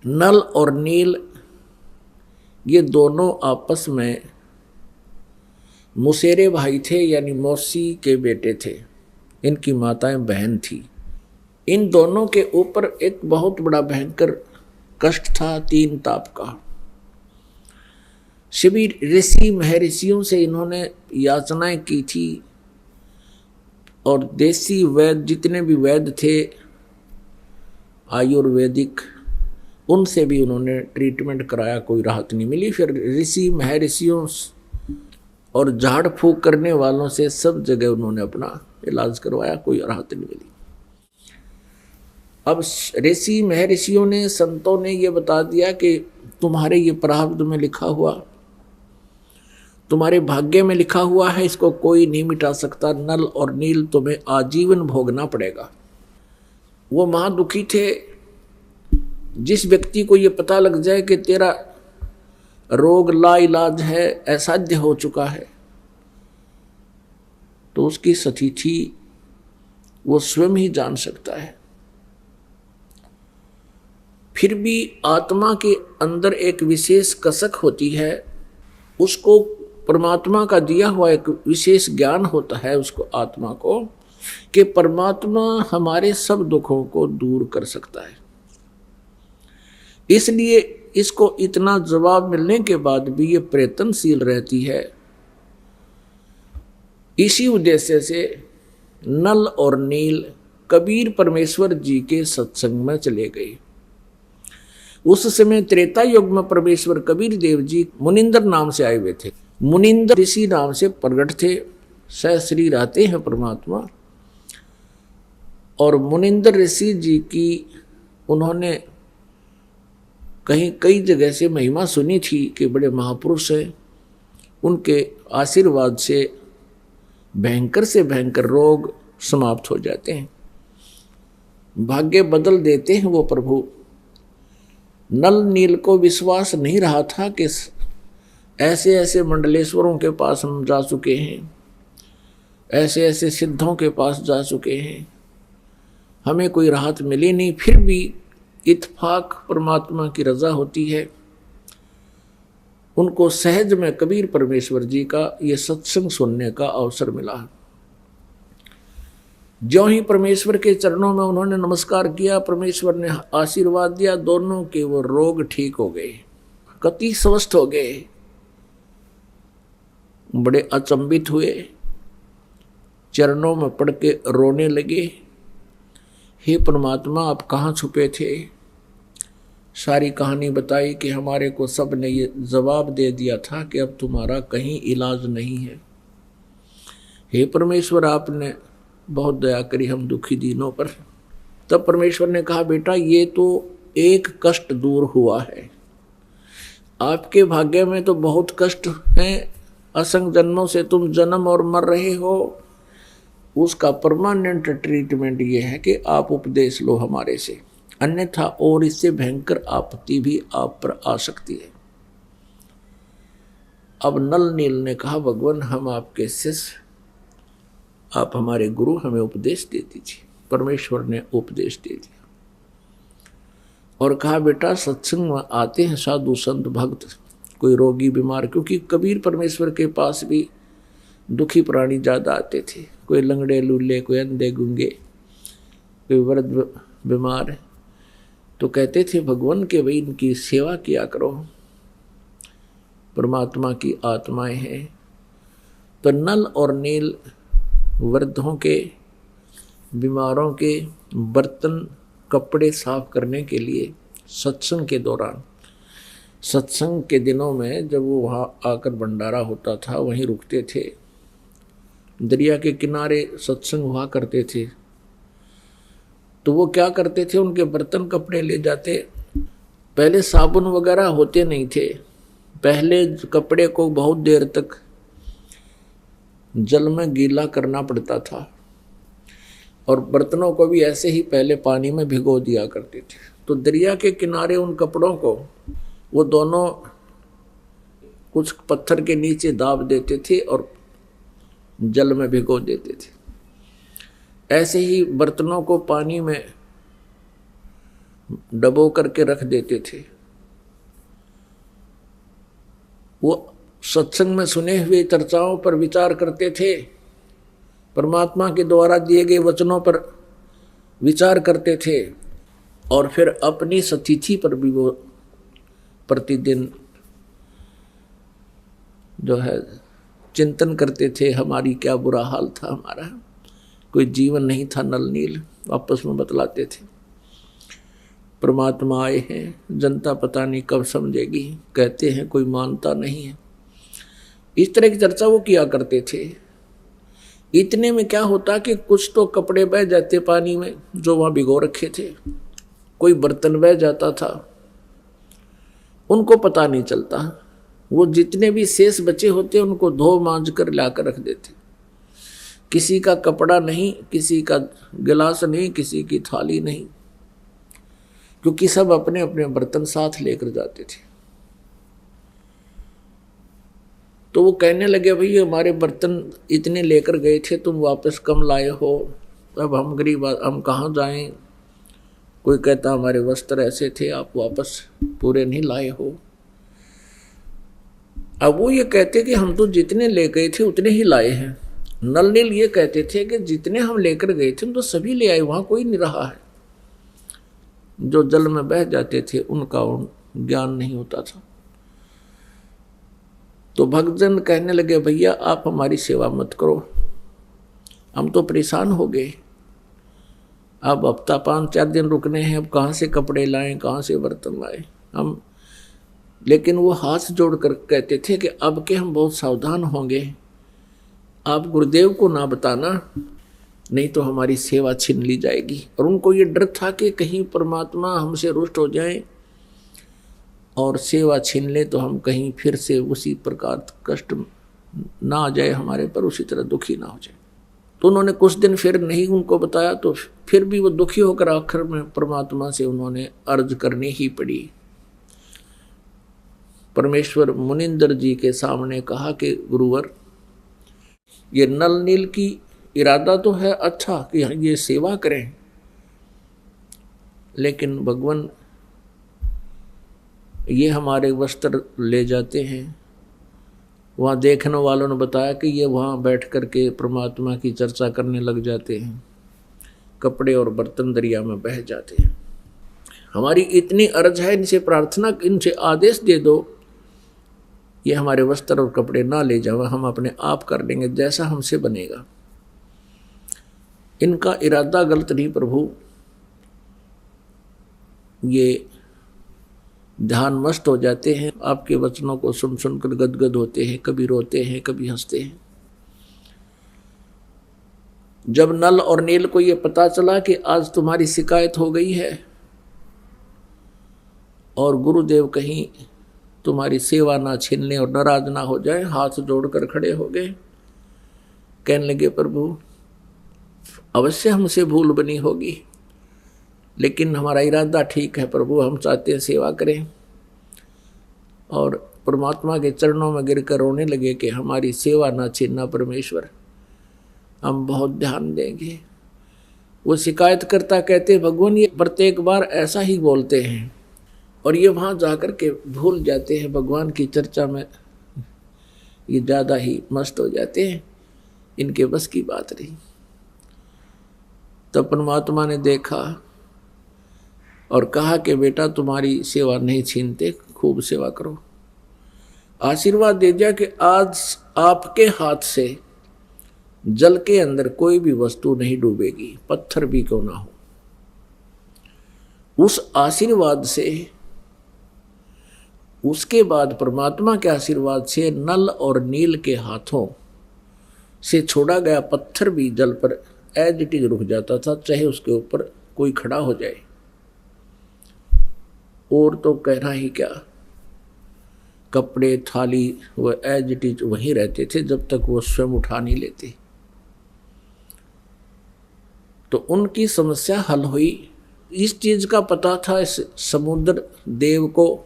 नल और नील ये दोनों आपस में मुसेरे भाई थे, यानी मौसी के बेटे थे। इनकी माताएं बहन थी। इन दोनों के ऊपर एक बहुत बड़ा भयंकर कष्ट था, 3 ताप का। सभी ऋषि महर्षियों से इन्होंने याचनाएं की थी और देसी वैद्य जितने भी वैद्य थे आयुर्वेदिक, उनसे भी उन्होंने ट्रीटमेंट कराया, कोई राहत नहीं मिली। फिर ऋषि महर्षियों और झाड़ फूक करने वालों से सब जगह उन्होंने अपना इलाज करवाया, कोई राहत नहीं मिली। अब ऋषि महर्षियों ने, संतों ने ये बता दिया कि तुम्हारे ये प्रारब्ध में लिखा हुआ, तुम्हारे भाग्य में लिखा हुआ है, इसको कोई नहीं मिटा सकता। नल और नील तुम्हें आजीवन भोगना पड़ेगा। वो महादुखी थे। जिस व्यक्ति को ये पता लग जाए कि तेरा रोग लाइलाज है, असाध्य हो चुका है, तो उसकी स्थिति वो स्वयं ही जान सकता है। फिर भी आत्मा के अंदर एक विशेष कसक होती है, उसको परमात्मा का दिया हुआ एक विशेष ज्ञान होता है उसको, आत्मा को, कि परमात्मा हमारे सब दुखों को दूर कर सकता है। इसलिए इसको इतना जवाब मिलने के बाद भी ये प्रयत्नशील रहती है। इसी उद्देश्य से नल और नील कबीर परमेश्वर जी के सत्संग में चले गए। उस समय त्रेता युग में परमेश्वर कबीर देव जी मुनिंदर नाम से आए हुए थे। मुनिंदर ऋषि नाम से प्रगट थे, सहश्री रहते हैं परमात्मा। और मुनिंदर ऋषि जी की उन्होंने कहीं कई जगह से महिमा सुनी थी कि बड़े महापुरुष हैं, उनके आशीर्वाद से भयंकर से भयंकर रोग समाप्त हो जाते हैं, भाग्य बदल देते हैं वो प्रभु। नल नील को विश्वास नहीं रहा था कि ऐसे ऐसे मंडलेश्वरों के पास हम जा चुके हैं, ऐसे ऐसे सिद्धों के पास जा चुके हैं, हमें कोई राहत मिली नहीं। फिर भी इत्फाक परमात्मा की रजा होती है। उनको सहज में कबीर परमेश्वर जी का ये सत्संग सुनने का अवसर मिला। ज्यों ही परमेश्वर के चरणों में उन्होंने नमस्कार किया, परमेश्वर ने आशीर्वाद दिया, दोनों के वो रोग ठीक हो गए, कति स्वस्थ हो गए। बड़े अचंभित हुए, चरणों में पड़ के रोने लगे, हे परमात्मा आप कहाँ छुपे थे। सारी कहानी बताई कि हमारे को सब ने ये जवाब दे दिया था कि अब तुम्हारा कहीं इलाज नहीं है। हे परमेश्वर आपने बहुत दया करी हम दुखी दीनों पर। तब परमेश्वर ने कहा, बेटा ये तो एक कष्ट दूर हुआ है, आपके भाग्य में तो बहुत कष्ट हैं, असंख्य जन्मों से तुम जन्म और मर रहे हो। उसका परमानेंट ट्रीटमेंट ये है कि आप उपदेश लो हमारे से, अन्यथा और इससे भयंकर आपत्ति भी आप पर आ सकती है। अब नल नील ने कहा, भगवान हम आपके शिष्य, आप हमारे गुरु, हमें उपदेश दे दीजिए। परमेश्वर ने उपदेश दे दिया और कहा, बेटा सत्संग में आते हैं साधु संत भक्त, कोई रोगी बीमार, क्योंकि कबीर परमेश्वर के पास भी दुखी प्राणी ज़्यादा आते थे, कोई लंगड़े लूले, कोई अंधे गूंगे, कोई वृद्ध बीमार, तो कहते थे भगवान के भाई इनकी सेवा किया करो, परमात्मा की आत्माएं हैं। तो नल और नील वृद्धों के, बीमारों के बर्तन कपड़े साफ करने के लिए सत्संग के दौरान, सत्संग के दिनों में जब वो वहाँ आकर भंडारा होता था वहीं रुकते थे। दरिया के किनारे सत्संग हुआ करते थे, तो वो क्या करते थे, उनके बर्तन कपड़े ले जाते। पहले साबुन वगैरह होते नहीं थे, पहले कपड़े को बहुत देर तक जल में गीला करना पड़ता था और बर्तनों को भी ऐसे ही पहले पानी में भिगो दिया करते थे। तो दरिया के किनारे उन कपड़ों को वो दोनों कुछ पत्थर के नीचे दाब देते थे और जल में भिगो देते थे। ऐसे ही बर्तनों को पानी में डबो करके रख देते थे। वो सत्संग में सुने हुए चर्चाओं पर विचार करते थे, परमात्मा के द्वारा दिए गए वचनों पर विचार करते थे और फिर अपनी सतिथि पर भी वो प्रतिदिन जो है चिंतन करते थे, हमारी क्या बुरा हाल था, हमारा कोई जीवन नहीं था। नल नील आपस में बतलाते थे। परमात्मा आए हैं, जनता पता नहीं कब समझेगी, कहते हैं कोई मानता नहीं है। इस तरह की चर्चा वो किया करते थे। इतने में क्या होता कि कुछ तो कपड़े बह जाते पानी में जो वहाँ भिगो रखे थे, कोई बर्तन बह जाता था, उनको पता नहीं चलता। वो जितने भी शेष बचे होते उनको धो मांझ कर लाकर रख देते। किसी का कपड़ा नहीं, किसी का गिलास नहीं, किसी की थाली नहीं, क्योंकि सब अपने अपने बर्तन साथ लेकर जाते थे। तो वो कहने लगे, भाई हमारे बर्तन इतने लेकर गए थे, तुम वापस कम लाए हो, अब हम गरीब, हम कहाँ जाएं। कोई कहता हमारे वस्त्र ऐसे थे, आप वापस पूरे नहीं लाए हो। अब वो ये कहते कि हम तो जितने ले गए थे उतने ही लाए हैं। नल नील ये कहते थे कि जितने हम लेकर गए थे तो सभी ले आए, वहाँ कोई नहीं रहा है। जो जल में बह जाते थे उनका ज्ञान नहीं होता था। तो भक्तजन कहने लगे, भैया आप हमारी सेवा मत करो, हम तो परेशान हो गए। अब हफ्ता 5-4 दिन रुकने हैं, अब कहाँ से कपड़े लाएं, कहाँ से बर्तन लाएं हम। लेकिन वो हाथ जोड़कर कहते थे कि अब के हम बहुत सावधान होंगे, आप गुरुदेव को ना बताना, नहीं तो हमारी सेवा छीन ली जाएगी। और उनको ये डर था कि कहीं परमात्मा हमसे रुष्ट हो जाए और सेवा छीन ले तो हम कहीं फिर से उसी प्रकार कष्ट ना आ जाए हमारे पर, उसी तरह दुखी ना हो जाए। तो उन्होंने कुछ दिन फिर नहीं उनको बताया, तो फिर भी वो दुखी होकर आखिर में परमात्मा से उन्होंने अर्ज करनी ही पड़ी। परमेश्वर मुनिंदर जी के सामने कहा कि गुरुवर, ये नल नील की इरादा तो है अच्छा कि ये सेवा करें, लेकिन भगवान ये हमारे वस्त्र ले जाते हैं। वहाँ देखने वालों ने बताया कि ये वहाँ बैठ कर के परमात्मा की चर्चा करने लग जाते हैं, कपड़े और बर्तन दरिया में बह जाते हैं। हमारी इतनी अर्ज है, इनसे प्रार्थना, इनसे आदेश दे दो, ये हमारे वस्त्र और कपड़े ना ले जाओ, हम अपने आप कर लेंगे जैसा हमसे बनेगा। इनका इरादा गलत नहीं प्रभु, ये ध्यान मस्त हो जाते हैं, आपके वचनों को सुन सुनकर गदगद होते हैं, कभी रोते हैं, कभी हंसते हैं। जब नल और नील को ये पता चला कि आज तुम्हारी शिकायत हो गई है और गुरुदेव कहीं तुम्हारी सेवा ना छीन लें और नाराज ना हो जाए, हाथ जोड़कर खड़े हो गए। कहने लगे, प्रभु अवश्य हमसे भूल बनी होगी, लेकिन हमारा इरादा ठीक है प्रभु, हम चाहते हैं सेवा करें। और परमात्मा के चरणों में गिरकर रोने लगे कि हमारी सेवा ना छीनना परमेश्वर, हम बहुत ध्यान देंगे। वो शिकायत करता कहते, भगवान ये प्रत्येक बार ऐसा ही बोलते हैं और ये वहाँ जाकर के भूल जाते हैं, भगवान की चर्चा में ये ज़्यादा ही मस्त हो जाते हैं, इनके बस की बात नहीं। तब परमात्मा ने देखा और कहा कि बेटा तुम्हारी सेवा नहीं छीनते, खूब सेवा करो। आशीर्वाद दे दिया कि आज आपके हाथ से जल के अंदर कोई भी वस्तु नहीं डूबेगी, पत्थर भी क्यों ना हो। उस आशीर्वाद से, उसके बाद परमात्मा के आशीर्वाद से नल और नील के हाथों से छोड़ा गया पत्थर भी जल पर एज इट इज रुक जाता था, चाहे उसके ऊपर कोई खड़ा हो जाए। और तो कहना ही क्या, कपड़े थाली वो एज इट इज वहीं रहते थे जब तक वो स्वयं उठा नहीं लेते। तो उनकी समस्या हल हुई। इस चीज का पता था इस समुद्र देव को,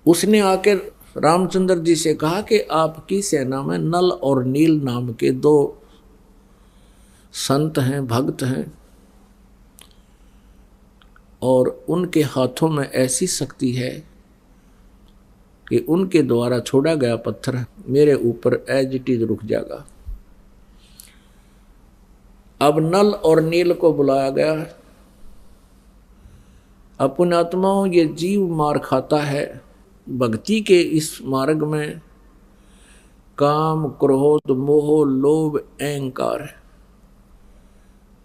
उसने आकर रामचंद्र जी से कहा कि आपकी सेना में नल और नील नाम के दो संत हैं, भक्त हैं, और उनके हाथों में ऐसी शक्ति है कि उनके द्वारा छोड़ा गया पत्थर मेरे ऊपर एज इट इज रुक जाएगा। अब नल और नील को बुलाया गया। अपने आत्माओं, ये जीव मार खाता है। भक्ति के इस मार्ग में काम, क्रोध, मोह, लोभ, अहंकार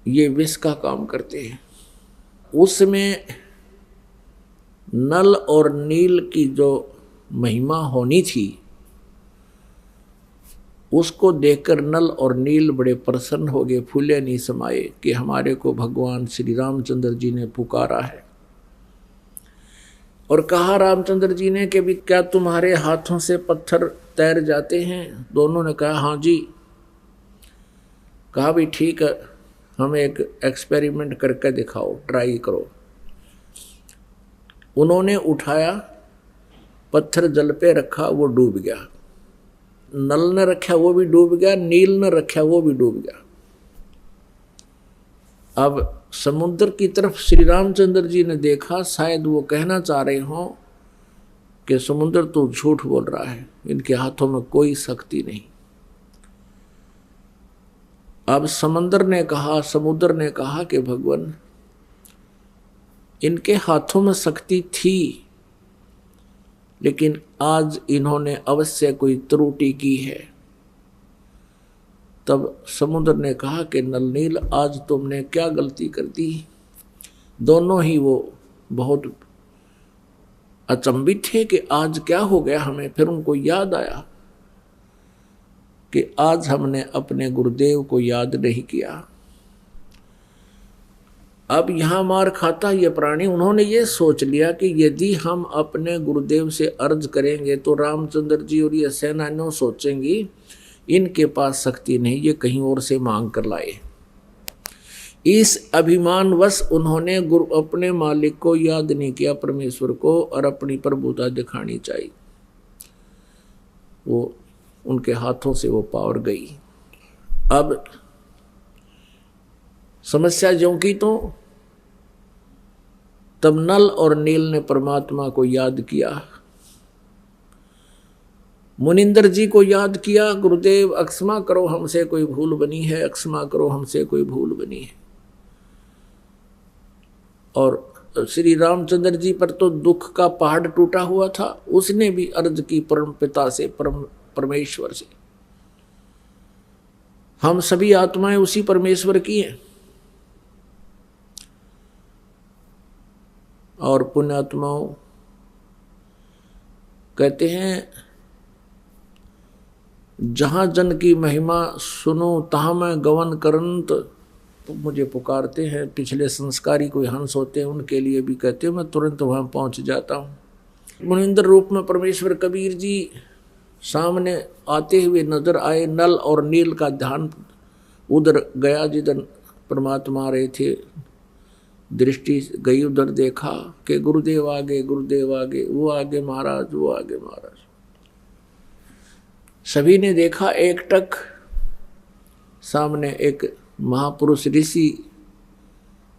ये विष का काम करते हैं। उसमें नल और नील की जो महिमा होनी थी उसको देखकर नल और नील बड़े प्रसन्न हो गए, फूले नहीं समाये कि हमारे को भगवान श्री रामचंद्र जी ने पुकारा है। और कहा रामचंद्र जी ने कि भी क्या तुम्हारे हाथों से पत्थर तैर जाते हैं? दोनों ने कहा हाँ जी। कहा भी ठीक है, हमें एक एक्सपेरिमेंट करके दिखाओ, ट्राई करो। उन्होंने उठाया, पत्थर जल पे रखा, वो डूब गया। नल ने रखा वो भी डूब गया, नील ने रखा वो भी डूब गया। अब समुद्र की तरफ श्री रामचंद्र जी ने देखा, शायद वो कहना चाह रहे हो कि समुद्र तो झूठ बोल रहा है, इनके हाथों में कोई शक्ति नहीं। अब समुद्र ने कहा कि भगवान, इनके हाथों में शक्ति थी, लेकिन आज इन्होंने अवश्य कोई त्रुटि की है। तब समुद्र ने कहा कि नल नील, आज तुमने क्या गलती कर दी? दोनों ही वो बहुत अचंभित थे कि आज क्या हो गया हमें। फिर उनको याद आया कि आज हमने अपने गुरुदेव को याद नहीं किया। अब यहां मार खाता ये प्राणी, उन्होंने ये सोच लिया कि यदि हम अपने गुरुदेव से अर्ज करेंगे तो रामचंद्र जी और ये सेनानियों सोचेंगी इनके पास शक्ति नहीं, ये कहीं और से मांग कर लाए। इस अभिमानवश उन्होंने अपने मालिक को याद नहीं किया, परमेश्वर को, और अपनी प्रभुता दिखानी चाहिए। वो उनके हाथों से वो पावर गई। अब समस्या ज्यों की तो तब नल और नील ने परमात्मा को याद किया, मुनिंदर जी को याद किया। गुरुदेव अक्षमा करो, हमसे कोई भूल बनी है, अक्षमा करो, हमसे कोई भूल बनी है। और श्री रामचंद्र जी पर तो दुख का पहाड़ टूटा हुआ था, उसने भी अर्ज की परम पिता से, परमेश्वर से। हम सभी आत्माएं उसी परमेश्वर की हैं। और पुण्यात्माओं कहते हैं, जहां जन की महिमा सुनो तहां मैं गवन करंत, तो मुझे पुकारते हैं। पिछले संस्कारी कोई हंस होते हैं, उनके लिए भी कहते हैं, मैं तुरंत वहां पहुंच जाता हूं। मुनिंदर रूप में परमेश्वर कबीर जी सामने आते हुए नजर आए। नल और नील का ध्यान उधर गया जिधर परमात्मा आ रहे थे, दृष्टि गई उधर, देखा कि गुरुदेव आगे, गुरुदेव आगे, वो आगे महाराज, वो आगे महाराज। सभी ने देखा, एकटक सामने एक महापुरुष ऋषि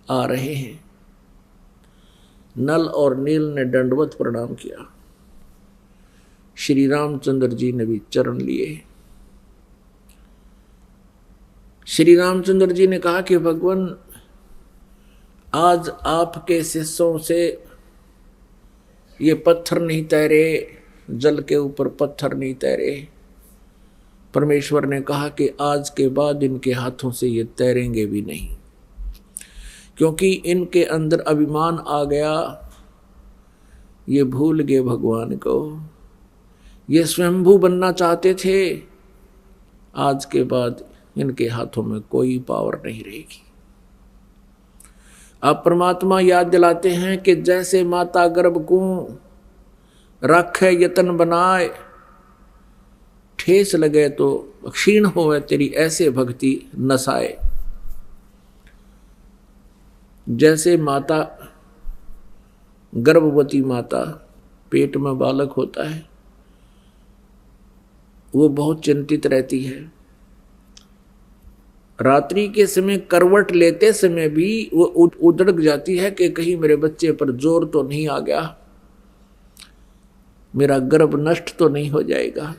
आ रहे हैं। नल और नील ने दंडवत प्रणाम किया। श्री रामचंद्र जी ने भी चरण लिए। श्री रामचंद्र जी ने कहा कि भगवान, आज आपके शिष्यों से ये पत्थर नहीं तैरे, जल के ऊपर पत्थर नहीं तैरे। परमेश्वर ने कहा कि आज के बाद इनके हाथों से ये तैरेंगे भी नहीं, क्योंकि इनके अंदर अभिमान आ गया। ये भूल गए भगवान को, ये स्वयंभू बनना चाहते थे। आज के बाद इनके हाथों में कोई पावर नहीं रहेगी। अब परमात्मा याद दिलाते हैं कि जैसे माता गर्भ को रखे यतन बनाए, ठेस लगे तो क्षीण होवे तेरी ऐसे भक्ति नसाए। जैसे माता, गर्भवती माता पेट में बालक होता है वो बहुत चिंतित रहती है। रात्रि के समय करवट लेते समय भी वो उधड़क जाती है कि कहीं मेरे बच्चे पर जोर तो नहीं आ गया, मेरा गर्भ नष्ट तो नहीं हो जाएगा।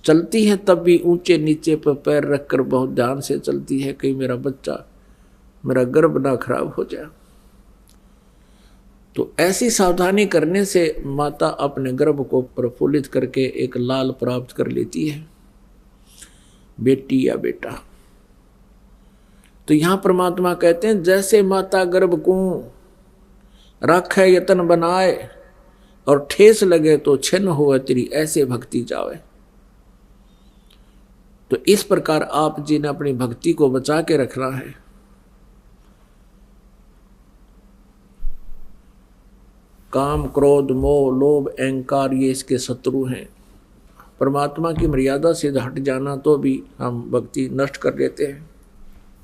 चलती है तब भी ऊंचे नीचे पर पैर रखकर बहुत ध्यान से चलती है, कहीं मेरा बच्चा, मेरा गर्भ ना खराब हो जाए। तो ऐसी सावधानी करने से माता अपने गर्भ को प्रफुल्लित करके एक लाल प्राप्त कर लेती है, बेटी या बेटा। तो यहां परमात्मा कहते हैं जैसे माता गर्भ को राखे यतन बनाए और ठेस लगे तो छिन्न हो तेरी ऐसे भक्ति जावे। तो इस प्रकार आप जी ने अपनी भक्ति को बचा के रखना है। काम क्रोध मोह लोभ अहंकार ये इसके शत्रु हैं। परमात्मा की मर्यादा से हट जाना तो भी हम भक्ति नष्ट कर देते हैं।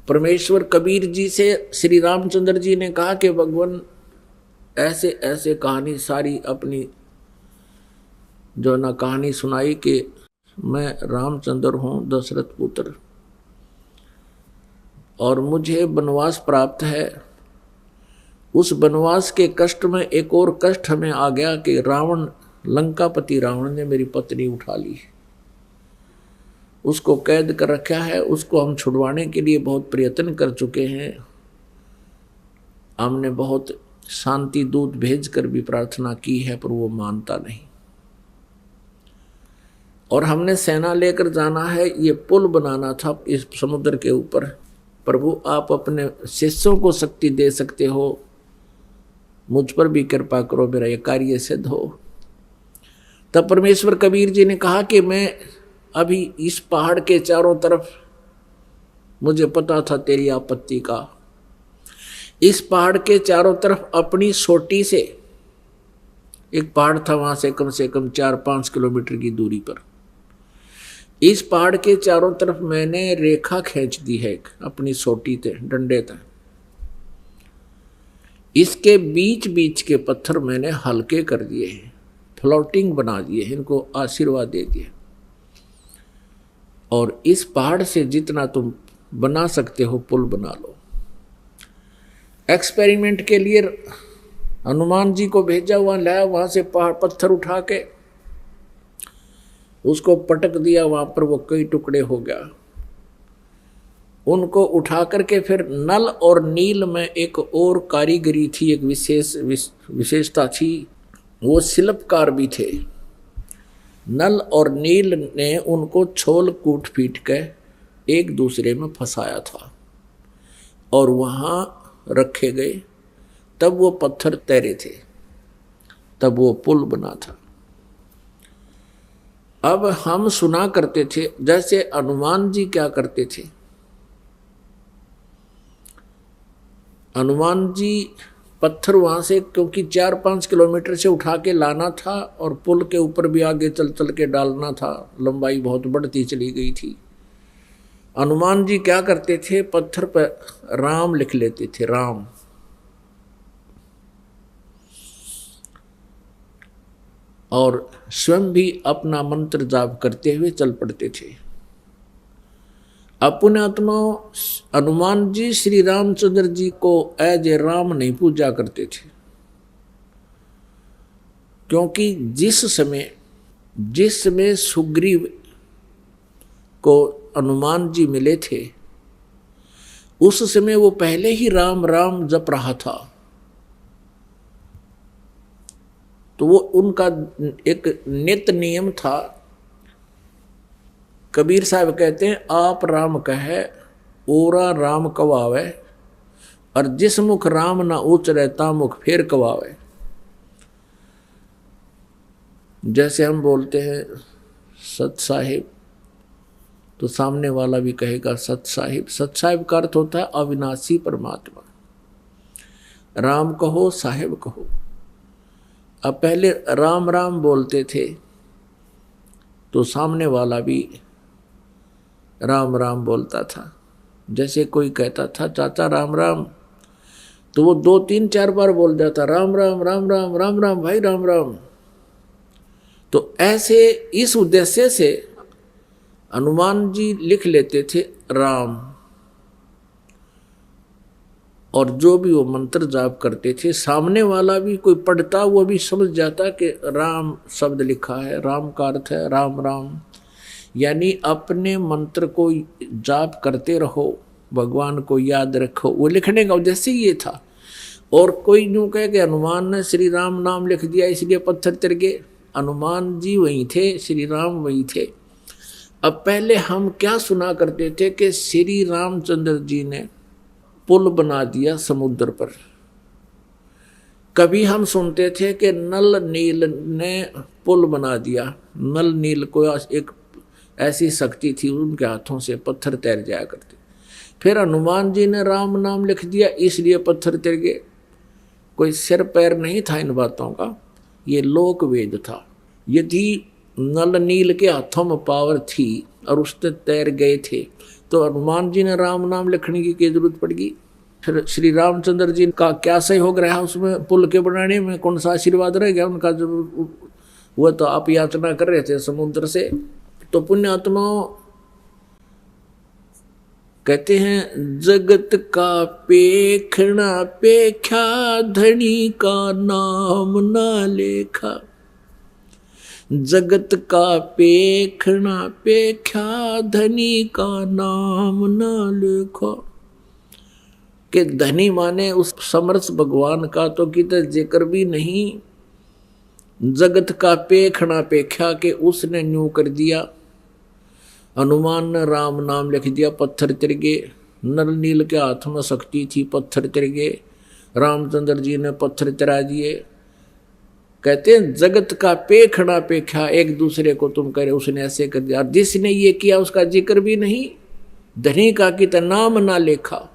परमेश्वर कबीर जी से श्री रामचंद्र जी ने कहा कि भगवान ऐसे ऐसे कहानी सारी अपनी जो ना कहानी सुनाई कि मैं रामचंद्र हूँ दशरथ पुत्र और मुझे वनवास प्राप्त है। उस वनवास के कष्ट में एक और कष्ट हमें आ गया कि रावण लंकापति रावण ने मेरी पत्नी उठा ली, उसको कैद कर रखा है। उसको हम छुड़वाने के लिए बहुत प्रयत्न कर चुके हैं। हमने बहुत शांति दूत भेजकर भी प्रार्थना की है पर वो मानता नहीं। और हमने सेना लेकर जाना है, ये पुल बनाना था इस समुद्र के ऊपर। प्रभु आप अपने शिष्यों को शक्ति दे सकते हो, मुझ पर भी कृपा करो, मेरा ये कार्य सिद्ध हो। तब परमेश्वर कबीर जी ने कहा कि मैं अभी इस पहाड़ के चारों तरफ, मुझे पता था तेरी आपत्ति का, इस पहाड़ के चारों तरफ अपनी सोटी से, एक पहाड़ था वहां से कम 4-5 किलोमीटर की दूरी पर, इस पहाड़ के चारों तरफ मैंने रेखा खींच दी है अपनी सोटी से, डंडे तक। इसके बीच बीच के पत्थर मैंने हल्के कर दिए हैं, फ्लोटिंग बना दिए, इनको आशीर्वाद दे दिए। और इस पहाड़ से जितना तुम बना सकते हो पुल बना लो। एक्सपेरिमेंट के लिए हनुमान जी को भेजा, वहां लाया, वहां से पहाड़ पत्थर उठा के उसको पटक दिया, वहां पर वो कई टुकड़े हो गया। उनको उठा करके फिर नल और नील में एक और कारीगरी थी, एक विशेषता थी, वो शिल्पकार भी थे। नल और नील ने उनको छोल कूट पीट के एक दूसरे में फंसाया था और वहां रखे गए, तब वो पत्थर तैरे थे, तब वो पुल बना था। अब हम सुना करते थे जैसे हनुमान जी क्या करते थे। हनुमान जी पत्थर वहां से, क्योंकि 4-5 किलोमीटर से उठा के लाना था और पुल के ऊपर भी आगे चल चल के डालना था, लंबाई बहुत बढ़ती चली गई थी। हनुमान जी क्या करते थे, पत्थर पर राम लिख लेते थे, राम, और स्वयं भी अपना मंत्र जाप करते हुए चल पड़ते थे। अपने आत्मा हनुमान जी श्री रामचंद्र जी को एज ए राम नहीं पूजा करते थे, क्योंकि जिस समय सुग्रीव को हनुमान जी मिले थे उस समय वो पहले ही राम राम जप रहा था। तो वो उनका एक नित्य नियम था। कबीर साहब कहते हैं आप राम कहे ओरा राम कवावे, और जिस मुख राम ना उचरे ता मुख फेर कवावे। जैसे हम बोलते हैं सत साहिब, तो सामने वाला भी कहेगा सत साहिब। सत साहिब का अर्थ होता है अविनाशी परमात्मा। राम कहो साहिब कहो। अब पहले राम राम बोलते थे तो सामने वाला भी राम राम बोलता था। जैसे कोई कहता था चाचा राम राम, तो वो 2-3-4 बार बोल जाता राम राम राम राम राम राम भाई राम राम। तो ऐसे इस उद्देश्य से हनुमान जी लिख लेते थे राम, और जो भी वो मंत्र जाप करते थे सामने वाला भी कोई पढ़ता वो भी समझ जाता कि राम शब्द लिखा है, राम का अर्थ है राम राम। यानी अपने मंत्र को जाप करते रहो, भगवान को याद रखो, वो लिखने का उद्देश्य ये था। और कोई यूँ कहे कि हनुमान ने श्री राम नाम लिख दिया इसलिए पत्थर तिर गए, हनुमान जी वहीं थे, श्री राम वहीं थे। अब पहले हम क्या सुना करते थे कि श्री रामचंद्र जी ने पुल बना दिया समुद्र पर। कभी हम सुनते थे कि नल नील ने पुल बना दिया। नल नील को एक ऐसी शक्ति थी, उनके हाथों से पत्थर तैर जाया करते। फिर हनुमान जी ने राम नाम लिख दिया इसलिए पत्थर तैर गए। कोई सिर पैर नहीं था इन बातों का, ये लोक वेद था। यदि नल नील के हाथों में पावर थी और उसने तैर गए थे तो हनुमान जी ने राम नाम लिखने की क्या जरूरत पड़गी। फिर श्री रामचंद्र जी का क्या सहयोग रहा उसमें, पुल के बनाने में कौन सा आशीर्वाद रह गया उनका, जो वो तो आप याचना कर रहे थे समुद्र से। तो पुण्यात्माओं कहते हैं जगत का पेखना पेख्या धनी का नाम ना लेखा। जगत का पेखना पेख्या धनी का नाम ना लेखा। कि धनी माने उस समर्थ भगवान का तो कितने जिक्र भी नहीं। जगत का पेखना पेख्या के उसने न्यू कर दिया। हनुमान ने राम नाम लिख दिया, पत्थर तिर गए। नल नील के हाथ में शक्ति थी, पत्थर तिर गए। रामचंद्र जी ने पत्थर तिरा दिए। कहते हैं जगत का पेखना पेख्या, एक दूसरे को तुम करे उसने ऐसे कर दिया। जिसने ये किया उसका जिक्र भी नहीं। धनी का कितना नाम ना लेखा।